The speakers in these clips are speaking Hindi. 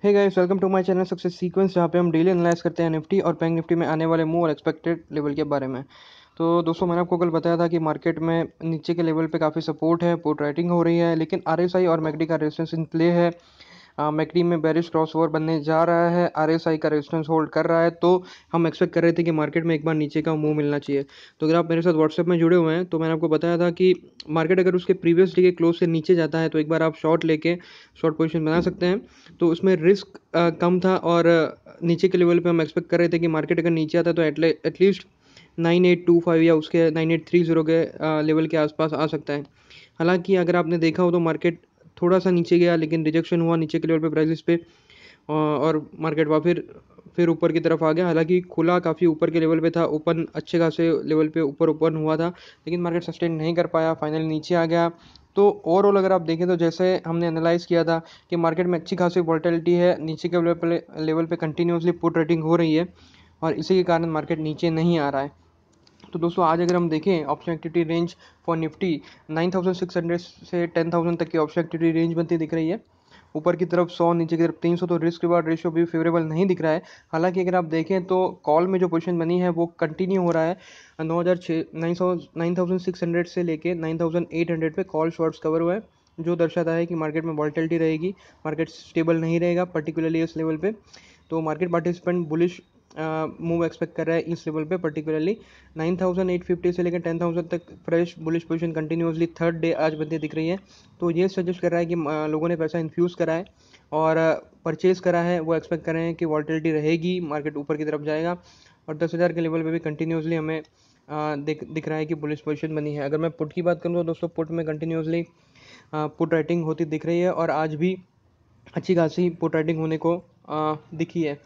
Hey guys, welcome to my channel Success Sequence, जहाँ पे हम डेली एनालाइज करते हैं निफ्टी और बैंक निफ्टी में आने वाले मूव और एक्सपेक्टेड लेवल के बारे में। तो दोस्तों, मैंने आपको कल बताया था कि मार्केट में नीचे के लेवल पे काफ़ी सपोर्ट है, पुट राइटिंग हो रही है, लेकिन आरएसआई और मैकडी का रेजिस्टेंस इन प्ले है। मैकडी में बेरिश क्रॉसओवर बनने जा रहा है, आरएसआई का रेजिस्टेंस होल्ड कर रहा है, तो हम एक्सपेक्ट कर रहे थे कि मार्केट में एक बार नीचे का मूव मिलना चाहिए। तो अगर आप मेरे साथ व्हाट्सएप में जुड़े हुए हैं तो मैंने आपको बताया था कि मार्केट अगर उसके प्रीवियस डे के क्लोज से नीचे जाता है तो एक बार आप शॉर्ट लेके शॉर्ट पोजीशन बना सकते हैं। तो उसमें रिस्क कम था और नीचे के लेवल पे हम एक्सपेक्ट कर रहे थे कि मार्केट अगर नीचे आता है तो एटलीस्ट 9825 या उसके 9830 के लेवल के आसपास आ सकता है। हालांकि अगर आपने देखा हो तो मार्केट थोड़ा सा नीचे गया, लेकिन रिजेक्शन हुआ नीचे के लेवल पे प्राइसेस पे, और मार्केट फिर ऊपर की तरफ आ गया। हालांकि खुला काफ़ी ऊपर के लेवल पे था, ओपन अच्छे खासे लेवल पे ऊपर ओपन हुआ था, लेकिन मार्केट सस्टेन नहीं कर पाया, फाइनली नीचे आ गया। तो ओवरऑल अगर आप देखें तो जैसे हमने एनालाइज किया था कि मार्केट में अच्छी खासी वॉलेटिलिटी है, नीचे के लेवल पे कंटिन्यूसली पुट रेटिंग हो रही है और इसी के कारण मार्केट नीचे नहीं आ रहा है। तो दोस्तों, आज अगर हम देखें option activity range for Nifty 9600 से 10000 तक की ऑप्शन एक्टिविटी रेंज बनती दिख रही है। ऊपर की तरफ 100, नीचे की तरफ 300, तो रिस्क रिवार्ड रेशियो भी फेवरेबल नहीं दिख रहा है। हालांकि अगर आप देखें तो कॉल में जो पोजीशन बनी है वो कंटिन्यू हो रहा है। 9600 से लेके 9800 पे कॉल शॉर्ट्स कवर हुआ है, जो दर्शाता है कि मार्केट में वॉलेटिलिटी रहेगी, मार्केट स्टेबल नहीं रहेगा पर्टिकुलरली इस लेवल पे। तो market participant bullish move expect कर रहा है इस लेवल पे पर्टिकुलरली 9850 से लेकर 10000 तक fresh bullish position continuously third day आज बनती दिख रही है। तो ये सजेस्ट कर रहा है कि लोगों ने पैसा इन्फ्यूज़ करा है और परचेज करा है, वो एक्सपेक्ट कर रहे हैं कि वॉलेटिलिटी रहेगी, मार्केट ऊपर की तरफ जाएगा। और 10,000 के लेवल पे भी कंटिन्यूसली हमें दिख रहा है कि बुलिश पोजीशन बनी है। अगर मैं पुट की बात करूँ तो दोस्तों, पुट में कंटिन्यूसली पुट राइटिंग होती दिख रही है और आज भी अच्छी खासी पुट राइटिंग होने को दिखी है।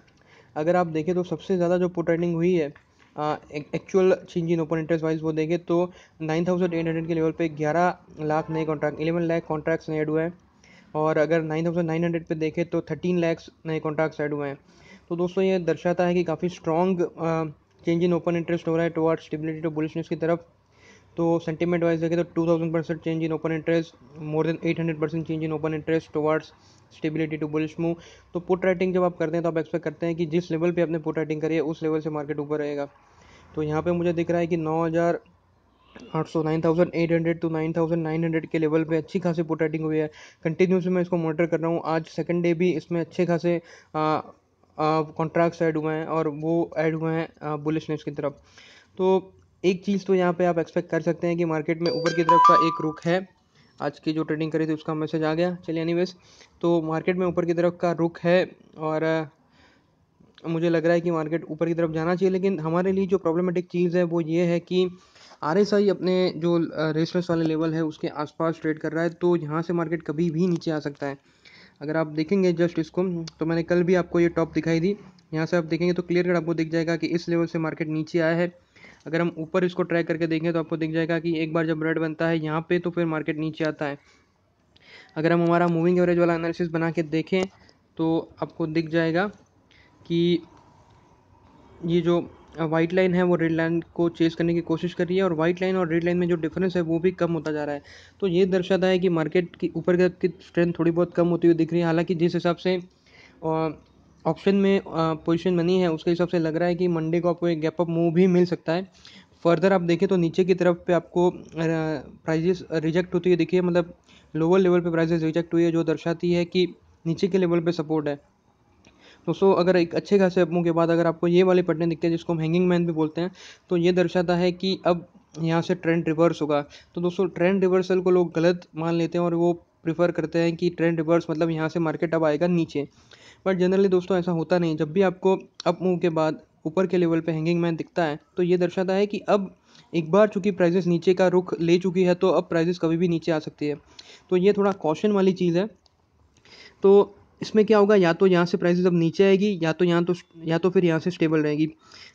अगर आप देखें तो सबसे ज़्यादा जो पुट राइटिंग हुई है actual change in open interest wise वो देखें तो 9800 के लेवल पे 11 लाख नए कॉन्ट्रैक्ट, 11 लाख कॉन्ट्रैक्ट्स ऐड हुए हैं। और अगर 9900 पे देखें तो 13 लैक्स नए कॉन्ट्रैक्ट्स ऐड हुए हैं। तो दोस्तों, ये दर्शाता है कि काफ़ी strong change in open interest हो रहा है टुवर्ड्स स्टेबिलिटी टू बुलिशनेस की तरफ। तो सेंटीमेंट वाइज देखें तो 2000% change in open interest, more than 800% change in open interest towards stability to bullish move. तो पुट राइटिंग जब आप करते हैं तो आप एक्सपेक्ट करते हैं कि जिस लेवल पे आपने पुट राइटिंग करी है उस लेवल से मार्केट ऊपर रहेगा। तो यहाँ पे मुझे दिख रहा है कि 9800, 9800 टू 9900 के लेवल पे अच्छी खासी पुट राइटिंग हुई है। कंटिन्यूसली मैं इसको मॉनिटर कर रहा हूँ, आज सेकंड डे भी इसमें अच्छे खासे कॉन्ट्रैक्ट्स ऐड हुए हैं और वो ऐड हुए हैं बुलिशनेस की तरफ। तो एक चीज़ तो यहाँ पे आप एक्सपेक्ट कर सकते हैं कि मार्केट में ऊपर की तरफ का एक रुख है। आज की जो ट्रेडिंग करी थी उसका मैसेज आ गया। चलिए एनीवेज, तो मार्केट में ऊपर की तरफ का रुख है और मुझे लग रहा है कि मार्केट ऊपर की तरफ जाना चाहिए। लेकिन हमारे लिए जो प्रॉब्लमेटिक चीज़ है वो ये है कि आरएसआई अपने जो रेजिस्टेंस वाले लेवल है उसके आसपास ट्रेड कर रहा है, तो यहाँ से मार्केट कभी भी नीचे आ सकता है। अगर आप देखेंगे जस्ट इसको, तो मैंने कल भी आपको ये टॉप दिखाई थी, यहाँ से आप देखेंगे तो क्लियर कट आपको दिख जाएगा कि इस लेवल से मार्केट नीचे आया है। अगर हम ऊपर इसको ट्रैक करके देखें तो आपको दिख जाएगा कि एक बार जब रेड बनता है यहाँ पे तो फिर मार्केट नीचे आता है। अगर हम हमारा मूविंग एवरेज वाला एनालिसिस बना के देखें तो आपको दिख जाएगा कि ये जो वाइट लाइन है वो रेड लाइन को चेस करने की कोशिश कर रही है और वाइट लाइन और रेड लाइन में जो डिफरेंस है वो भी कम होता जा रहा है। तो ये दर्शाता है कि मार्केट की ऊपर की स्ट्रेंथ थोड़ी बहुत कम होती हुई दिख रही है। हालांकि जिस हिसाब से ऑप्शन में पोजीशन बनी है उसके हिसाब से लग रहा है कि मंडे को आपको एक गैप अप मूव भी मिल सकता है। फर्दर आप देखें तो नीचे की तरफ पे आपको प्राइजेस रिजेक्ट होती हुई दिखी है, मतलब लोअर लेवल पे प्राइजेस रिजेक्ट हुई है, जो दर्शाती है कि नीचे के लेवल पे सपोर्ट है। दोस्तों, अगर एक अच्छे खासे अपमूव के बाद अगर आपको ये वाले पैटर्न दिखते हैं जिसको हम हैंगिंग मैन भी बोलते हैं, तो ये दर्शाता है कि अब यहाँ से ट्रेंड रिवर्स होगा। तो दोस्तों, ट्रेंड रिवर्सल को लोग गलत मान लेते हैं और वो प्रीफर करते हैं कि ट्रेंड रिवर्स मतलब यहाँ से मार्केट अब आएगा नीचे। बट जनरली दोस्तों ऐसा होता नहीं। जब भी आपको अप मूव के बाद ऊपर के लेवल पे हैंगिंग मैन दिखता है तो ये दर्शाता है कि अब एक बार चूंकि प्राइजेस नीचे का रुख ले चुकी है तो अब प्राइजेस कभी भी नीचे आ सकती है। तो ये थोड़ा कॉशन वाली चीज़ है। तो इसमें क्या होगा, या तो यहाँ से प्राइसेस अब नीचे आएगी या तो फिर यहाँ से स्टेबल रहेगी।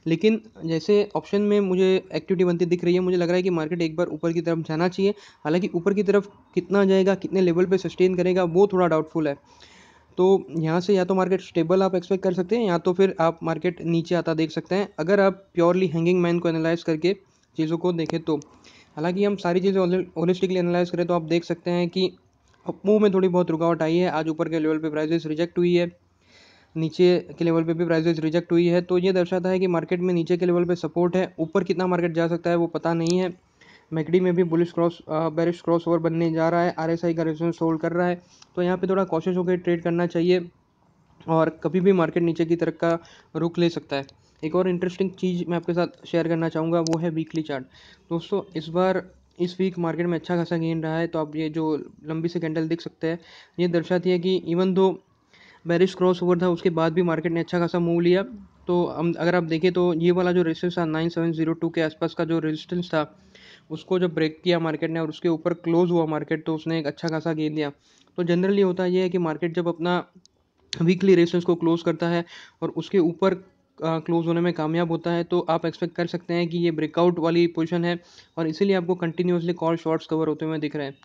लेकिन जैसे ऑप्शन में मुझे एक्टिविटी बनती दिख रही है, मुझे लग रहा है कि मार्केट एक बार ऊपर की तरफ जाना चाहिए। हालांकि ऊपर की तरफ कितना जाएगा, कितने लेवल पे सस्टेन करेगा, वो थोड़ा डाउटफुल है। तो यहाँ से या तो मार्केट स्टेबल आप एक्सपेक्ट कर सकते हैं या तो फिर आप मार्केट नीचे आता देख सकते हैं, अगर आप प्योरली हैंगिंग मैन को एनालाइज करके चीज़ों को देखें तो। हालांकि हम सारी चीज़ें होलिस्टिकली एनालाइज करें तो आप देख सकते हैं कि मूव में थोड़ी बहुत रुकावट आई है। आज ऊपर के लेवल पे प्राइसेस रिजेक्ट हुई है, नीचे के लेवल पे भी प्राइसेस रिजेक्ट हुई है, तो ये दर्शाता है कि मार्केट में नीचे के लेवल पे सपोर्ट है, ऊपर कितना मार्केट जा सकता है वो पता नहीं है। मैकडी में भी बुलिश बेरिश क्रॉस ओवर बनने जा रहा है, आरएसआई का रेजिस्टेंस होल्ड कर रहा है, तो यहाँ पे थोड़ा कॉशियस होकर ट्रेड करना चाहिए और कभी भी मार्केट नीचे की तरफ का रुख ले सकता है। एक और इंटरेस्टिंग चीज़ मैं आपके साथ शेयर करना चाहूँगा, वो है वीकली चार्ट। दोस्तों इस बार इस वीक मार्केट में अच्छा खासा गेन रहा है, तो आप ये जो लंबी से कैंडल देख सकते हैं, ये दर्शाती है कि even though bearish cross over था उसके बाद भी मार्केट ने अच्छा खासा मूव लिया। तो हम अगर आप देखें तो ये वाला जो रेजिस्टेंस था 9702 के आसपास का जो रेजिस्टेंस था, उसको जब ब्रेक किया मार्केट ने और उसके ऊपर क्लोज हुआ मार्केट, तो उसने एक अच्छा खासा गेन दिया। तो जनरली होता ये है कि मार्केट जब अपना वीकली रेजिस्टेंस को क्लोज करता है और उसके ऊपर क्लोज होने में कामयाब होता है, तो आप एक्सपेक्ट कर सकते हैं कि ये ब्रेकआउट वाली पोजीशन है और इसीलिए आपको कंटिन्यूसली कॉल शॉर्ट्स कवर होते हुए दिख रहे हैं।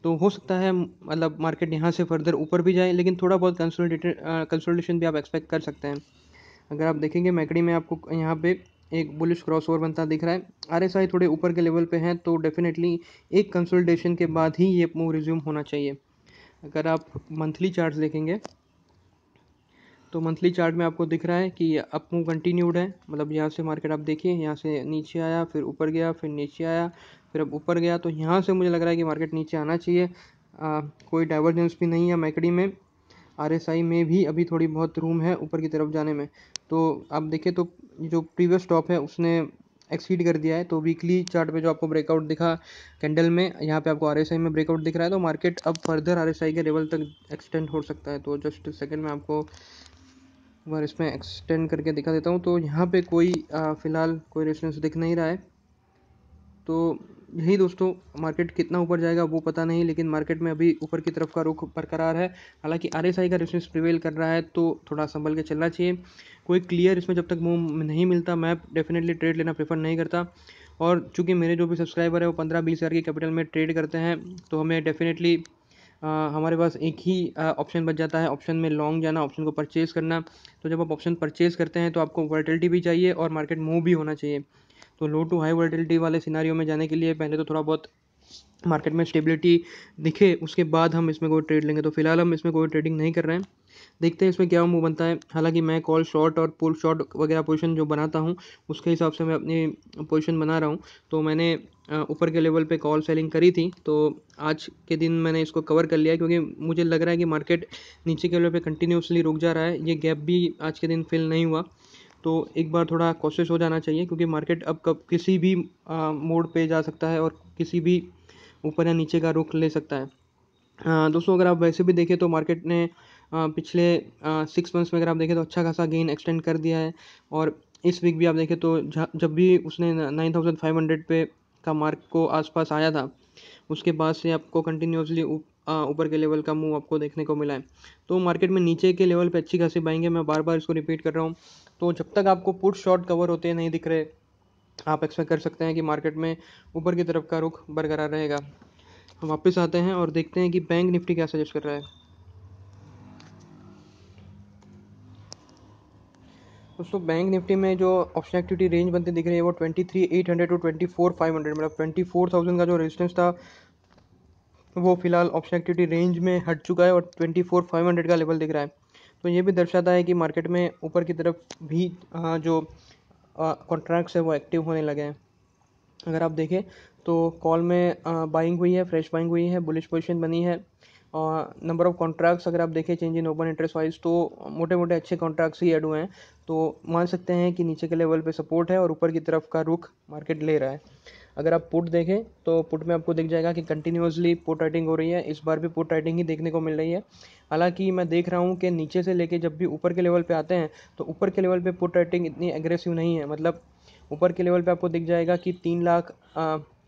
तो हो सकता है मतलब मार्केट यहाँ से फर्दर ऊपर भी जाए, लेकिन थोड़ा बहुत कंसोलिडेशन भी आप एक्सपेक्ट कर सकते हैं। अगर आप देखेंगे मैकडी में आपको यहाँ पे एक बुलिश क्रॉस ओवर बनता दिख रहा है, आरएसआई थोड़े ऊपर के लेवल पे हैं, तो डेफिनेटली एक कंसोलिडेशन के बाद ही ये मूव रिज्यूम होना चाहिए। अगर आप मंथली चार्ट्स देखेंगे तो मंथली चार्ट में आपको दिख रहा है कि अप मूव कंटिन्यूड है, मतलब यहाँ से मार्केट आप देखिए, यहाँ से नीचे आया, फिर ऊपर गया, फिर नीचे आया, फिर अब ऊपर गया, तो यहाँ से मुझे लग रहा है कि मार्केट नीचे आना चाहिए। कोई डाइवर्जेंस भी नहीं है मैकडी में, आरएसआई में भी अभी थोड़ी बहुत रूम है ऊपर की तरफ जाने में। तो आप देखें तो जो प्रीवियस टॉप है उसने एक्सीड कर दिया है, तो वीकली चार्ट पे जो आपको ब्रेकआउट दिखा कैंडल में, यहाँ पे आपको आरएसआई में ब्रेकआउट दिख रहा है, तो मार्केट अब फर्दर आरएसआई के लेवल तक एक्सटेंड हो सकता है। तो जस्ट सेकंड में आपको बार इसमें एक्सटेंड करके दिखा देता हूँ। तो यहाँ पे कोई फ़िलहाल कोई रेजिस्टेंस दिख नहीं रहा है। तो यही दोस्तों, मार्केट कितना ऊपर जाएगा वो पता नहीं, लेकिन मार्केट में अभी ऊपर की तरफ का रुख बरकरार है। हालांकि आरएसआई का रेजिस्टेंस प्रिवेल कर रहा है, तो थोड़ा संभल के चलना चाहिए। कोई क्लियर इसमें जब तक मूव नहीं मिलता, मैं डेफिनेटली ट्रेड लेना प्रेफर नहीं करता। और चूँकि मेरे जो भी सब्सक्राइबर है वो 15-20 हज़ार की कैपिटल में ट्रेड करते हैं, तो हमें डेफिनेटली हमारे पास एक ही ऑप्शन बच जाता है, ऑप्शन में लॉन्ग जाना, ऑप्शन को परचेज करना। तो जब आप ऑप्शन परचेज करते हैं तो आपको वोलेटिलिटी भी चाहिए और मार्केट मूव भी होना चाहिए। तो लो टू हाई वोलेटिलिटी वाले सिनारियो में जाने के लिए पहले तो थोड़ा बहुत मार्केट में स्टेबिलिटी दिखे, उसके बाद हम इसमें कोई ट्रेड लेंगे। तो फिलहाल हम इसमें कोई ट्रेडिंग नहीं कर रहे हैं, देखते हैं इसमें क्या मूव बनता है। हालांकि मैं कॉल शॉर्ट और पुल शॉर्ट वगैरह पोजीशन जो बनाता हूँ उसके हिसाब से मैं अपनी पोजीशन बना रहा हूँ। तो मैंने ऊपर के लेवल पे कॉल सेलिंग करी थी, तो आज के दिन मैंने इसको कवर कर लिया, क्योंकि मुझे लग रहा है कि मार्केट नीचे के लेवल पे कंटिन्यूसली रुक जा रहा है, ये गैप भी आज के दिन फिल नहीं हुआ। तो एक बार थोड़ा कोशिश हो जाना चाहिए, क्योंकि मार्केट अब कब किसी भी मोड पे जा सकता है और किसी भी ऊपर या नीचे का रुख ले सकता है। दोस्तों अगर आप वैसे भी देखें तो मार्केट ने पिछले 6 मंथ्स में अगर आप देखें तो अच्छा खासा गेन एक्सटेंड कर दिया है। और इस वीक भी आप देखें तो जब भी उसने 9500 पे का मार्क को आसपास आया था, उसके बाद से आपको कंटिन्यूसली ऊपर के लेवल का मूव आपको देखने को मिला है। तो मार्केट में नीचे के लेवल पे अच्छी खासी बाइंग है, मैं बार बार इसको रिपीट कर रहा हूँ। तो जब तक आपको पुट शॉर्ट कवर होते नहीं दिख रहे, आप एक्सपेक्ट कर सकते हैं कि मार्केट में ऊपर की तरफ का रुख बरकरार रहेगा। हम वापस आते हैं और देखते हैं कि बैंक निफ्टी क्या सजेस्ट कर रहा है। दोस्तों बैंक निफ्टी में जो ऑप्शन एक्टिविटी रेंज बनती दिख रही है वो 23,800 टू 24,500, मतलब 24,000 का जो रेजिस्टेंस था वो फिलहाल ऑप्शन एक्टिविटी रेंज में हट चुका है और 24,500 का लेवल दिख रहा है। तो ये भी दर्शाता है कि मार्केट में ऊपर की तरफ भी जो कॉन्ट्रैक्ट्स है वो एक्टिव होने लगे हैं। अगर आप देखें तो कॉल में बाइंग हुई है, फ्रेश बाइंग हुई है, बुलिश पोजीशन बनी है। और नंबर ऑफ कॉन्ट्रैक्ट्स अगर आप देखें change in open interest wise, तो मोटे मोटे अच्छे कॉन्ट्रैक्ट्स ही ऐड हुए हैं। तो मान सकते हैं कि नीचे के लेवल पे सपोर्ट है और ऊपर की तरफ का रुख मार्केट ले रहा है। अगर आप पुट देखें तो पुट में आपको दिख जाएगा कि कंटिन्यूसली पुट राइटिंग हो रही है, इस बार भी पुट राइटिंग ही देखने को मिल रही है। हालांकि मैं देख रहा हूँ कि नीचे से लेके जब भी ऊपर के लेवल पे आते हैं तो ऊपर के लेवल पे पुट राइटिंग इतनी एग्रेसिव नहीं है। मतलब ऊपर के लेवल पे आपको दिख जाएगा कि 3 लाख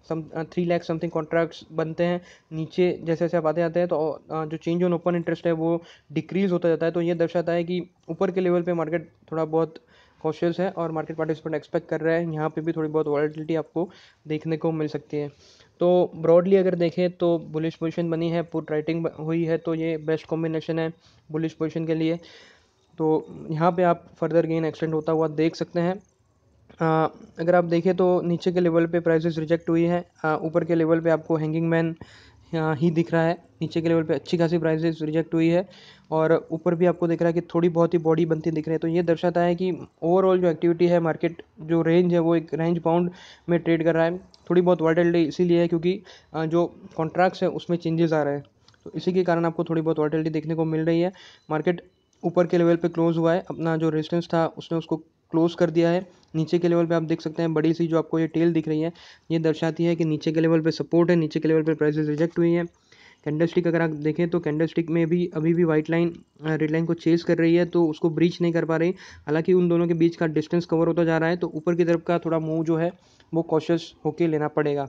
समथिंग कॉन्ट्रैक्ट्स बनते हैं। नीचे जैसे जैसे आप आते जाते हैं तो जो चेंज ऑन ओपन इंटरेस्ट है वो डिक्रीज होता जाता है। तो ये दर्शाता है कि ऊपर के लेवल पे मार्केट थोड़ा बहुत कॉशियस है और मार्केट पार्टिसिपेंट एक्सपेक्ट कर रहे हैं यहाँ पे भी थोड़ी बहुत वॉलेटिलिटी आपको देखने को मिल सकती है। तो ब्रॉडली अगर देखें तो बुलिश पोजीशन बनी है, पुट राइटिंग हुई है, तो ये बेस्ट कॉम्बिनेशन है बुलिश पोजीशन के लिए। तो यहाँ पे आप फर्दर गेन एक्सटेंड होता हुआ देख सकते हैं। अगर आप देखें तो नीचे के लेवल पे प्राइसेस रिजेक्ट हुई है, ऊपर के लेवल पे आपको हैंगिंग मैन ही दिख रहा है। नीचे के लेवल पे अच्छी खासी प्राइसेस रिजेक्ट हुई है और ऊपर भी आपको दिख रहा है कि थोड़ी बहुत ही बॉडी बनती दिख रही है। तो ये दर्शाता है कि ओवरऑल जो एक्टिविटी है, मार्केट जो रेंज है वो एक रेंज बाउंड में ट्रेड कर रहा है। थोड़ी बहुत वॉलेटिलिटी इसीलिए है क्योंकि जो कॉन्ट्रैक्ट्स है उसमें चेंजेस आ रहे हैं, तो इसी के कारण आपको थोड़ी बहुत वॉलेटिलिटी देखने को मिल रही है। मार्केट ऊपर के लेवल पे क्लोज हुआ है, अपना जो रेजिस्टेंस था उसने उसको क्लोज कर दिया है। नीचे के लेवल पे आप देख सकते हैं बड़ी सी जो आपको ये टेल दिख रही है, ये दर्शाती है कि नीचे के लेवल पे सपोर्ट है, नीचे के लेवल पे प्राइसेस रिजेक्ट हुई है। कैंडल स्टिक अगर आप देखें तो कैंडल स्टिक में भी अभी भी वाइट लाइन रेड लाइन को चेस कर रही है, तो उसको ब्रीच नहीं कर पा रही। हालांकि उन दोनों के बीच का डिस्टेंस कवर होता जा रहा है, तो ऊपर की तरफ का थोड़ा मूव जो है वो कॉशियस होके लेना पड़ेगा।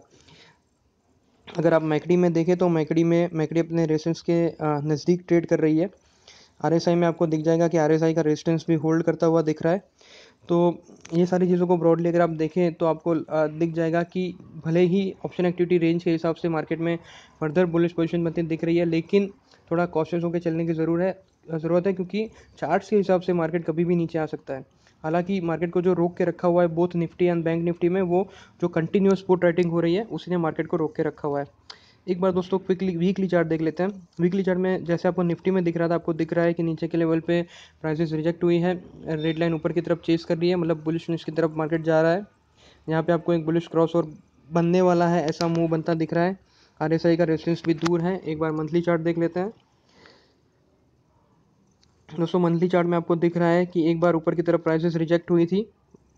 अगर आप मैकडी में देखें तो मैकडी अपने रेजिस्टेंस के नज़दीक ट्रेड कर रही है। आरएसआई में आपको दिख जाएगा कि आरएसआई का रेजिस्टेंस भी होल्ड करता हुआ दिख रहा है। तो ये सारी चीज़ों को ब्रॉडली अगर आप देखें तो आपको दिख जाएगा कि भले ही ऑप्शन एक्टिविटी रेंज के हिसाब से मार्केट में फर्दर बुलिश पोजीशन बनती दिख रही है, लेकिन थोड़ा कॉशियस होकर चलने की ज़रूरत है क्योंकि चार्ट्स के हिसाब से मार्केट कभी भी नीचे आ सकता है। हालांकि मार्केट को जो रोक के रखा हुआ है both Nifty and bank Nifty में, वो जो कंटिन्यूस पुट राइटिंग हो रही है उसी ने मार्केट को रोक के रखा हुआ है। एक बार दोस्तों क्विकली वीकली चार्ट देख लेते हैं। वीकली चार्ट में जैसे आपको निफ्टी में दिख रहा था, आपको दिख रहा है कि नीचे के लेवल पे प्राइसेस रिजेक्ट हुई है, रेड लाइन ऊपर की तरफ चेस कर रही है, मतलब बुलिश की तरफ मार्केट जा रहा है। यहाँ पे आपको एक बुलिश क्रॉस और बनने वाला है, ऐसा मूव बनता दिख रहा है। आरएसआई का रेजिस्टेंस भी दूर है। एक बार मंथली चार्ट देख लेते हैं दोस्तों। मंथली चार्ट में आपको दिख रहा है कि एक बार ऊपर की तरफ प्राइसेस रिजेक्ट हुई थी,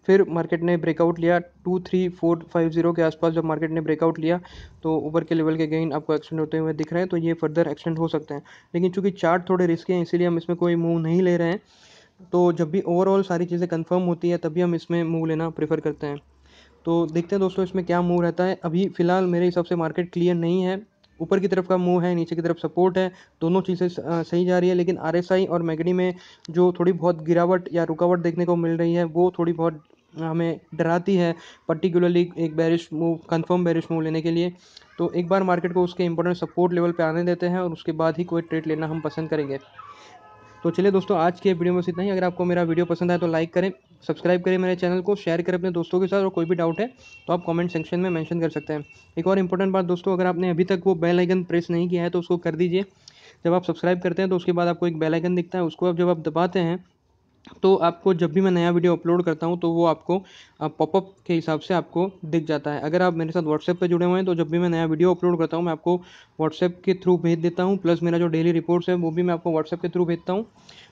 फिर मार्केट ने ब्रेकआउट लिया 23450 के आसपास। जब मार्केट ने ब्रेकआउट लिया तो ऊपर के लेवल के गेन आपको एक्सटेंड होते हुए दिख रहे हैं, तो ये फर्दर एक्सटेंड हो सकते हैं। लेकिन चूंकि चार्ट थोड़े रिस्की हैं इसीलिए हम इसमें कोई मूव नहीं ले रहे हैं। तो जब भी ओवरऑल सारी चीज़ें कंफर्म होती है तभी हम इसमें मूव लेना प्रेफर करते हैं। तो देखते हैं दोस्तों इसमें क्या मूव रहता है। अभी फिलहाल मेरे हिसाब से मार्केट क्लियर नहीं है, ऊपर की तरफ का मूव है, नीचे की तरफ सपोर्ट है, दोनों चीज़ें सही जा रही है। लेकिन आरएसआई और मैकडी में जो थोड़ी बहुत गिरावट या रुकावट देखने को मिल रही है वो थोड़ी बहुत हमें डराती है, पर्टिकुलरली एक bearish move, confirm bearish move लेने के लिए। तो एक बार मार्केट को उसके इंपॉर्टेंट सपोर्ट लेवल पे आने देते हैं और उसके बाद ही कोई ट्रेड लेना हम पसंद करेंगे। तो चलिए दोस्तों, आज के वीडियो में बस इतना ही। अगर आपको मेरा वीडियो पसंद आए तो लाइक करें, सब्सक्राइब करें मेरे चैनल को, शेयर करें अपने दोस्तों के साथ, और कोई भी डाउट है तो आप कमेंट सेक्शन में मेंशन कर सकते हैं। एक और इंपॉर्टेंट बात दोस्तों, अगर आपने अभी तक वो बेल आइकन प्रेस नहीं किया है तो उसको कर दीजिए। जब आप सब्सक्राइब करते हैं तो उसके बाद आपको एक बेल आइकन दिखता है, उसको जब आप दबाते हैं तो आपको जब भी मैं नया वीडियो अपलोड करता हूं तो वो आपको पॉपअप के हिसाब से आपको दिख जाता है। अगर आप मेरे साथ व्हाट्सएप पे जुड़े हुए हैं तो जब भी मैं नया वीडियो अपलोड करता हूं मैं आपको व्हाट्सएप के थ्रू भेज देता हूं, प्लस मेरा जो डेली रिपोर्ट्स है वो भी मैं आपको व्हाट्सएप के थ्रू भेजता हूं।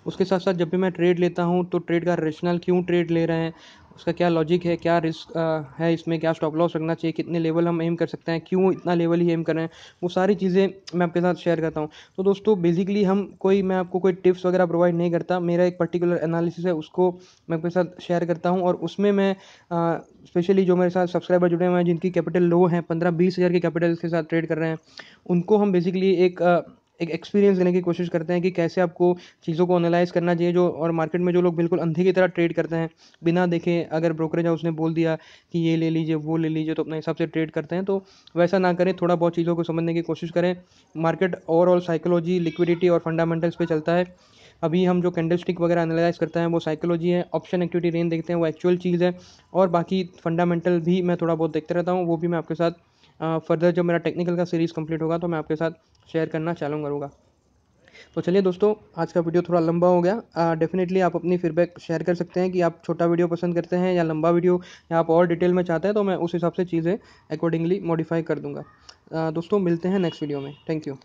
उसके साथ साथ जब भी मैं ट्रेड लेता हूं तो ट्रेड का रेशनल, क्यों ट्रेड ले रहे हैं, उसका क्या लॉजिक है, क्या रिस्क है इसमें, क्या स्टॉप लॉस रखना चाहिए, कितने लेवल हम एम कर सकते हैं, क्यों इतना लेवल ही एम कर रहे हैं, वो सारी चीज़ें मैं आपके साथ शेयर करता हूँ। तो दोस्तों बेसिकली मैं आपको कोई टिप्स वगैरह प्रोवाइड नहीं करता, मेरा एक पर्टिकुलर एनालिसिस है उसको मैं आपके साथ शेयर करता हूँ। और उसमें मैं स्पेशली जो मेरे साथ सब्सक्राइबर जुड़े हुए हैं जिनकी कैपिटल लो है, 15-20 हज़ार के कैपिटल के साथ ट्रेड कर रहे हैं, उनको हम बेसिकली एक एक्सपीरियंस देने की कोशिश करते हैं कि कैसे आपको चीज़ों को एनालाइज करना चाहिए। जो और मार्केट में जो लोग बिल्कुल अंधे की तरह ट्रेड करते हैं बिना देखे, अगर ब्रोकरेज हाउस ने बोल दिया कि ये ले लीजिए वो ले लीजिए तो अपने हिसाब से ट्रेड करते हैं, तो वैसा ना करें, थोड़ा बहुत चीज़ों को समझने की कोशिश करें। मार्केट ओवरऑल साइकोलॉजी, लिक्विडिटी और फंडामेंटल्स पे चलता है। अभी हम जो कैंडल स्टिक वगैरह एनालाइज करते हैं वो साइकोलॉजी है, ऑप्शन एक्टिविटी रेंज देखते हैं वो एक्चुअल चीज़ है, और बाकी फंडामेंटल भी मैं थोड़ा बहुत देखते रहता हूँ, वो भी मैं आपके साथ फर्दर जब मेरा टेक्निकल का सीरीज़ कंप्लीट होगा तो मैं आपके साथ शेयर करना चालू करूँगा। तो चलिए दोस्तों, आज का वीडियो थोड़ा लंबा हो गया। डेफिनेटली आप अपनी फीडबैक शेयर कर सकते हैं कि आप छोटा वीडियो पसंद करते हैं या लंबा वीडियो, या आप और डिटेल में चाहते हैं, तो मैं उस हिसाब से चीज़ें अकॉर्डिंगली मॉडिफाई कर दूंगा। दोस्तों मिलते हैं नेक्स्ट वीडियो में। Thank you.